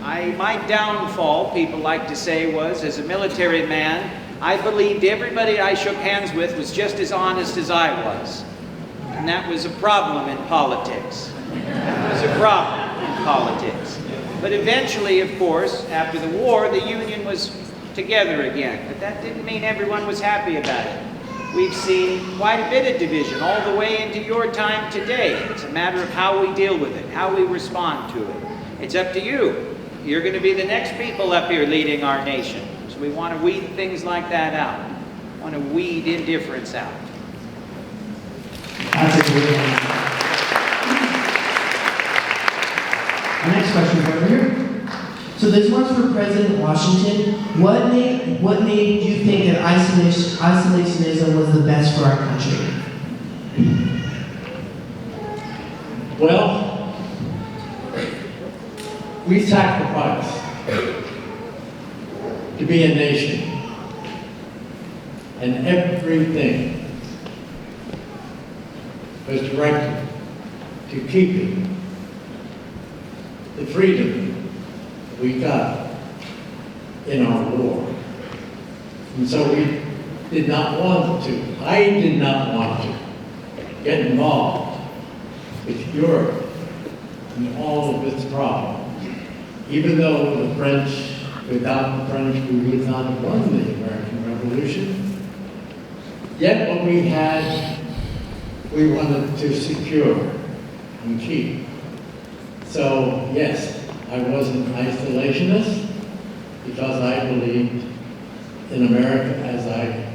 S11: My downfall, people like to say, was, as a military man, I believed everybody I shook hands with was just as honest as I was. And that was a problem in politics. It was a problem in politics. But eventually, of course, after the war, the union was together again. But that didn't mean everyone was happy about it. We've seen quite a bit of division all the way into your time today. It's a matter of how we deal with it, how we respond to it. It's up to you. You're going to be the next people up here leading our nation. So we want to weed things like that out. We want to weed indifference out.
S8: That's a good one. Our next question is over here. So this one's for President Washington. What made you think that isolationism was the best for our country?
S10: Well, we sacrificed to be a nation, and everything was directed to keeping the freedom we got in our war. And so we did not want to, I did not want to get involved with Europe and all of its problems. Even though the French, without the French, we would not have won the American Revolution. Yet what we had, we wanted to secure and keep. So yes, I was an isolationist
S3: because I believed in America as I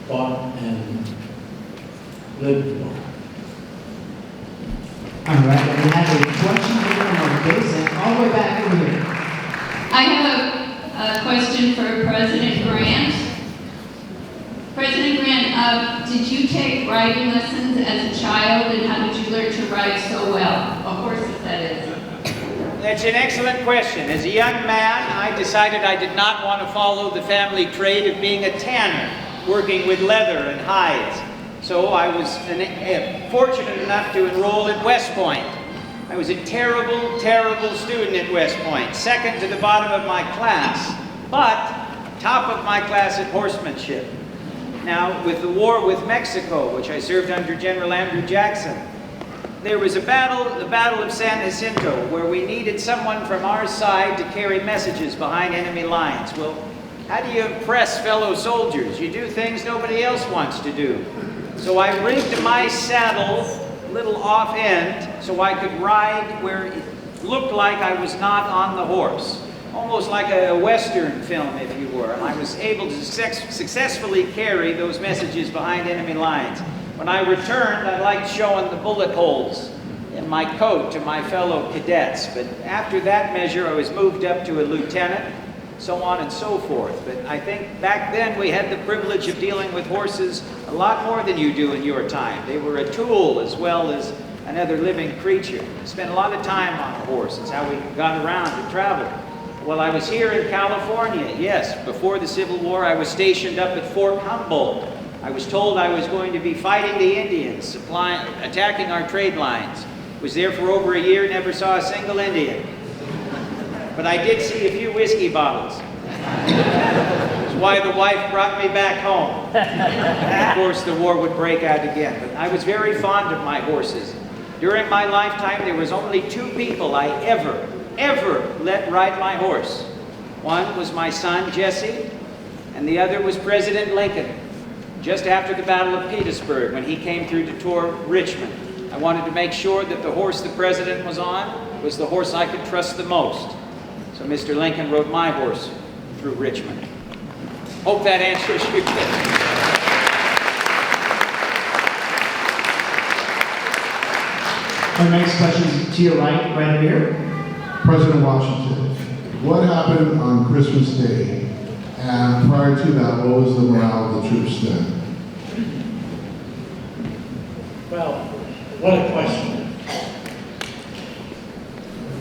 S3: fought and lived for.
S8: All right, and we have a question here from Maddison, all the way back over here.
S15: I have a question for President Grant. President Grant, did you take riding lessons as a child, and how did you learn to ride so well? Of course, that is.
S11: That's an excellent question. As a young man, I decided I did not want to follow the family trade of being a tanner, working with leather and hides. So I was fortunate enough to enroll at West Point. I was a terrible, terrible student at West Point, second to the bottom of my class, but top of my class at horsemanship. Now, with the war with Mexico, which I served under General Andrew Jackson, there was a battle, the Battle of San Jacinto, where we needed someone from our side to carry messages behind enemy lines. Well, how do you impress fellow soldiers? You do things nobody else wants to do. So I rigged my saddle a little off end so I could ride where it looked like I was not on the horse. Almost like a Western film, if you were. And I was able to successfully carry those messages behind enemy lines. When I returned, I liked showing the bullet holes in my coat to my fellow cadets. But after that measure, I was moved up to a lieutenant, so on and so forth. But I think back then we had the privilege of dealing with horses a lot more than you do in your time. They were a tool as well as another living creature. I spent a lot of time on a horse. It's how we got around and traveled. Well, I was here in California, yes. Before the Civil War, I was stationed up at Fort Humboldt. I was told I was going to be fighting the Indians, attacking our trade lines. Was there for over a year, never saw a single Indian. But I did see a few whiskey bottles. That's why the wife brought me back home. And of course, the war would break out again. But I was very fond of my horses. During my lifetime, there was only 2 people I ever let ride my horse. One was my son, Jesse, and the other was President Lincoln. Just after the Battle of Petersburg, when he came through to tour Richmond, I wanted to make sure that the horse the president was on was the horse I could trust the most. So Mr. Lincoln rode my horse through Richmond. Hope that answers your question.
S8: Our next question is to your right here.
S16: President Washington, what happened on Christmas Day? And prior to that, what was the morale of the troops then?
S3: Well, what a question.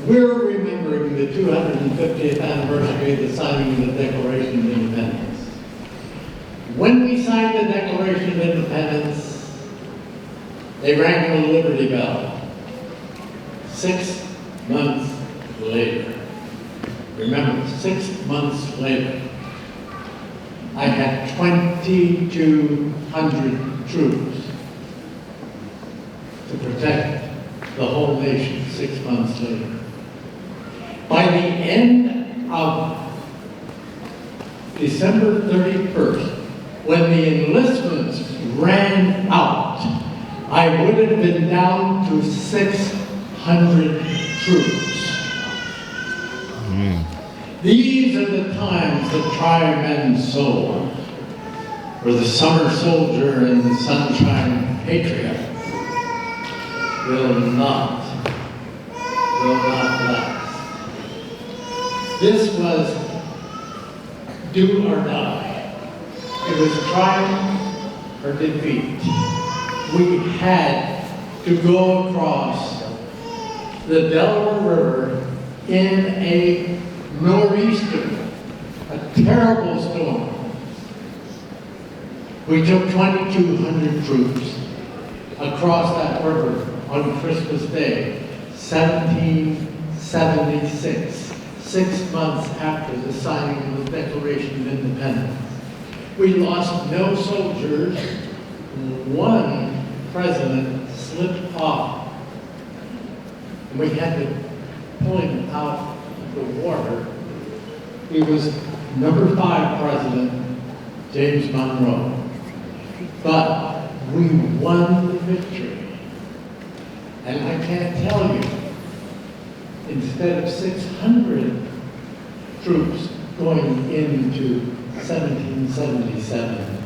S3: We're remembering the 250th anniversary of the signing of the Declaration of Independence. When we signed the Declaration of Independence, they rang the Liberty Bell. 6 months later. Remember, 6 months later, I had 2,200 troops to protect the whole nation 6 months later. By the end of December 31st, when the enlistments ran out, I would have been down to 600 troops. These are the times that try men's souls, where the summer soldier and the sunshine patriot will not last. This was do or die. It was triumph or defeat. We had to go across the Delaware River in a nor'easter, a terrible storm. We took 2,200 troops across that river on Christmas Day, 1776, 6 months after the signing of the Declaration of Independence. We lost no soldiers. One president slipped off, and we had to pull him out of the water. He was number 5 president, James Monroe. But we won the victory. And I can't tell you, instead of 600 troops going into 1777,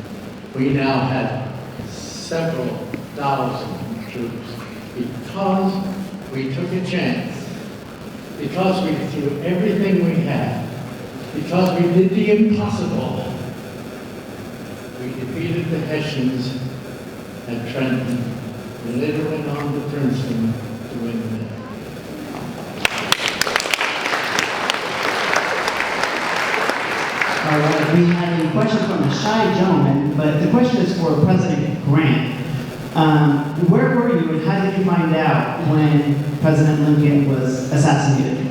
S3: we now had several thousand troops because we took a chance, because we threw everything we had, because we did the impossible. We defeated the Hessians at Trenton and later went on to Princeton to win there.
S8: All right, we have a question from a shy gentleman, but the question is for President Grant. Where were you and how did you find out when President Lincoln was assassinated?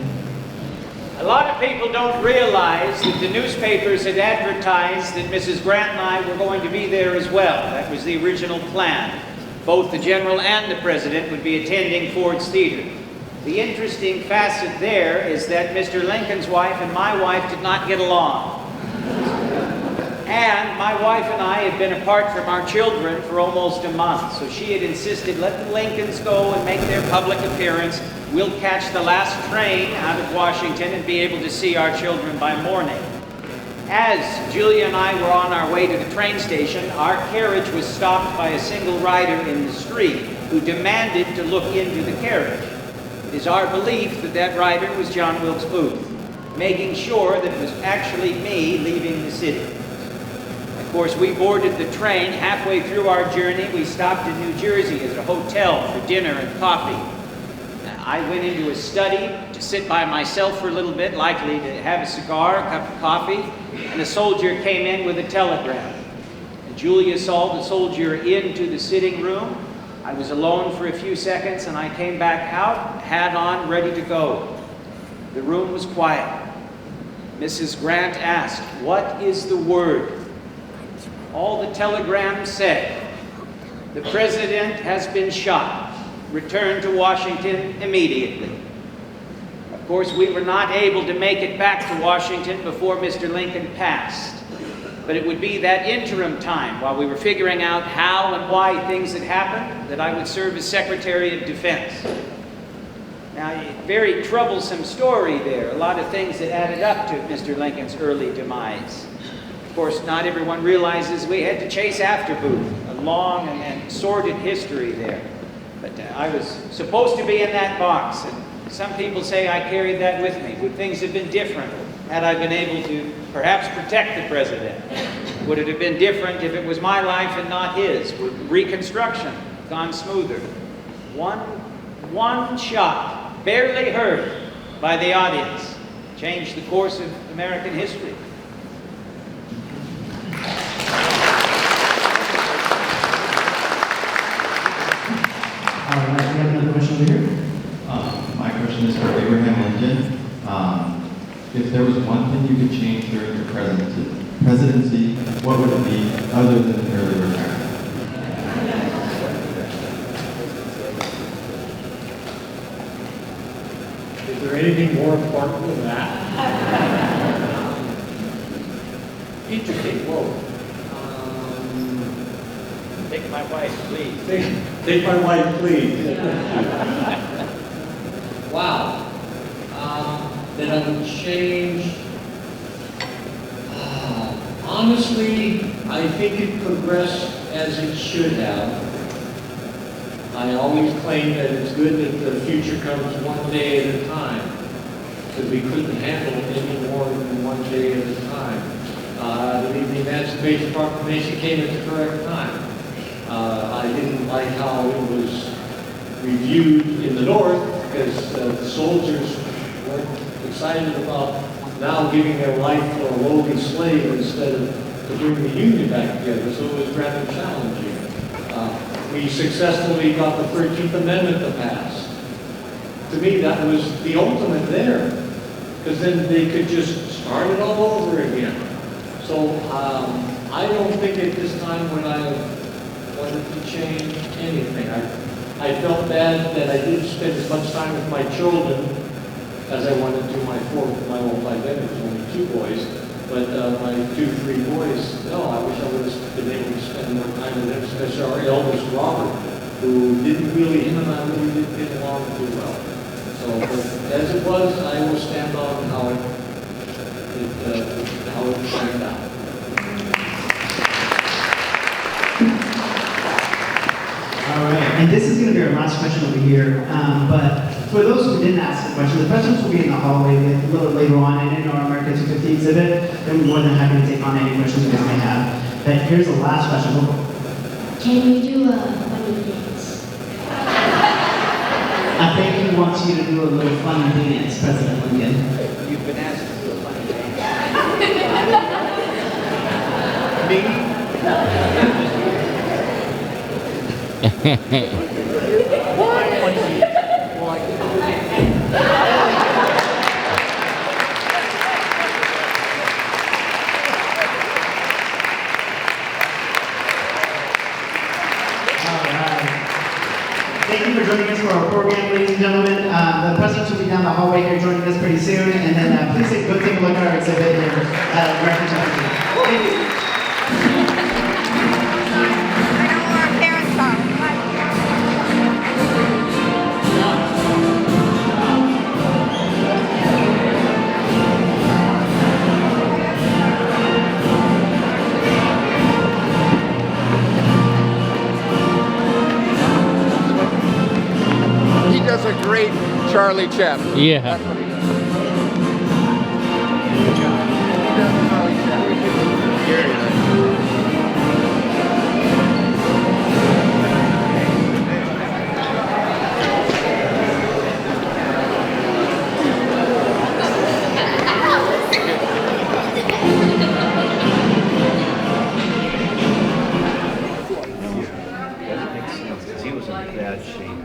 S11: A lot of people don't realize that the newspapers had advertised that Mrs. Grant and I were going to be there as well. That was the original plan. Both the general and the president would be attending Ford's Theater. The interesting facet there is that Mr. Lincoln's wife and my wife did not get along. And my wife and I had been apart from our children for almost a month, so she had insisted, let the Lincolns go and make their public appearance. We'll catch the last train out of Washington and be able to see our children by morning. As Julia and I were on our way to the train station, our carriage was stopped by a single rider in the street who demanded to look into the carriage. It is our belief that that rider was John Wilkes Booth, making sure that it was actually me leaving the city. Of course, we boarded the train. Halfway through our journey, we stopped in New Jersey at a hotel for dinner and coffee. I went into a study to sit by myself for a little bit, likely to have a cigar, a cup of coffee, and a soldier came in with a telegram. And Julia saw the soldier into the sitting room. I was alone for a few seconds, and I came back out, hat on, ready to go. The room was quiet. Mrs. Grant asked, "What is the word?" All the telegram said, "The president has been shot. Return to Washington immediately." Of course, we were not able to make it back to Washington before Mr. Lincoln passed. But it would be that interim time, while we were figuring out how and why things had happened, that I would serve as Secretary of Defense. Now, a very troublesome story there. A lot of things that added up to Mr. Lincoln's early demise. Of course, not everyone realizes we had to chase after Booth. A long and sordid history there. But I was supposed to be in that box, and some people say I carried that with me. Would things have been different had I been able to perhaps protect the president? Would it have been different if it was my life and not his? Would Reconstruction gone smoother? One shot, barely heard by the audience, changed the course of American history.
S8: All right, we have another question over here.
S17: My question is for Abraham Lincoln. If there was one thing you could change during your presidency, what would it be other than an early retirement?
S10: Is there anything more important than that? Interesting. Whoa.
S11: Take my wife, please.
S10: Take my wife, please. Wow. Then I would change. Honestly, I think it progressed as it should have. I always claim that it's good that the future comes one day at a time, because we couldn't handle any more than one day at a time. The Emancipation Proclamation came at the correct time. I didn't like how it was reviewed in the North, because the soldiers weren't excited about now giving their life for a lowly slave instead of to bring the Union back together, so it was rather challenging. We successfully got the 13th Amendment to pass. To me, that was the ultimate there, because then they could just start it all over again. So I don't think at this time when I wanted to change anything. I felt bad that I didn't spend as much time with my children as I wanted to my whole 5 bedrooms, only 2 boys. But my 2-3 boys, no, I wish I would have been able to spend more time with them, especially our eldest, Robert, who him and I really didn't get along too well. So, but as it was, I will stand on how it how it turned out.
S8: All right, and this is going to be our last question over here. But for those who didn't ask a question, the questions will be in the hallway a little later on, and in our America 250 exhibit. I'm more than happy to take on any questions you guys may have. But here's the last question.
S12: Can you do a funny dance?
S8: I think he wants you to do a little funny dance, President Lincoln.
S11: You've been asked to do a funny
S8: Thank you for joining us for our program, ladies and gentlemen. The presidents will be down the hallway here joining us pretty soon. And then please go take a look at our exhibit here at American 250. Thank you.
S18: He does a great Charlie Chaplin.
S1: Yeah.
S18: That's what he does. He does Charlie Chaplin. Very nice.
S11: He was in bad shape.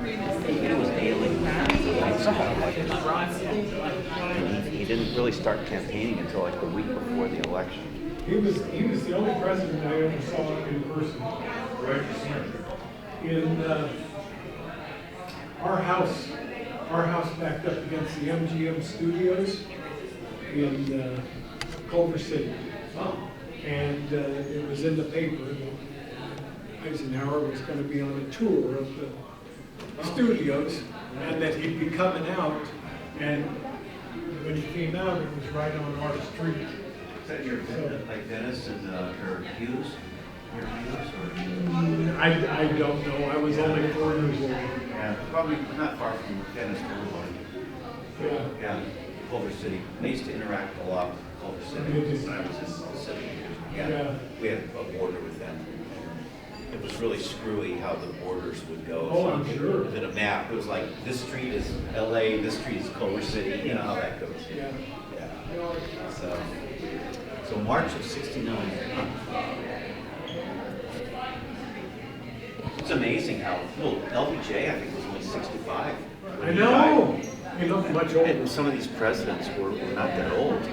S11: He was ailing. He didn't really start campaigning until like the week before the election.
S19: He was the only president I ever saw in person. In our house backed up against the MGM studios in Culver City. And it was in the paper that Eisenhower was going to be on a tour of the studios and that he'd be coming out. And when he came out, it was right on our street.
S11: Is that your like Dennis and her Hughes?
S19: I don't know. I was only 4 years old.
S11: Yeah, probably not far from Dennis Boulevard.
S19: Yeah.
S11: Yeah, Culver City. I used to interact a lot with Culver City when I was in the city. Yeah. We had a border with them. It was really screwy how the borders would go.
S19: Oh, I'm sure.
S11: With a map, it was like this street is LA, this street is Culver City. You know how that goes.
S19: Yeah.
S11: Yeah. So March of '69. It's amazing how little LBJ, I think, was only 65.
S19: I know. He looked much older.
S11: And some of these presidents were not that old.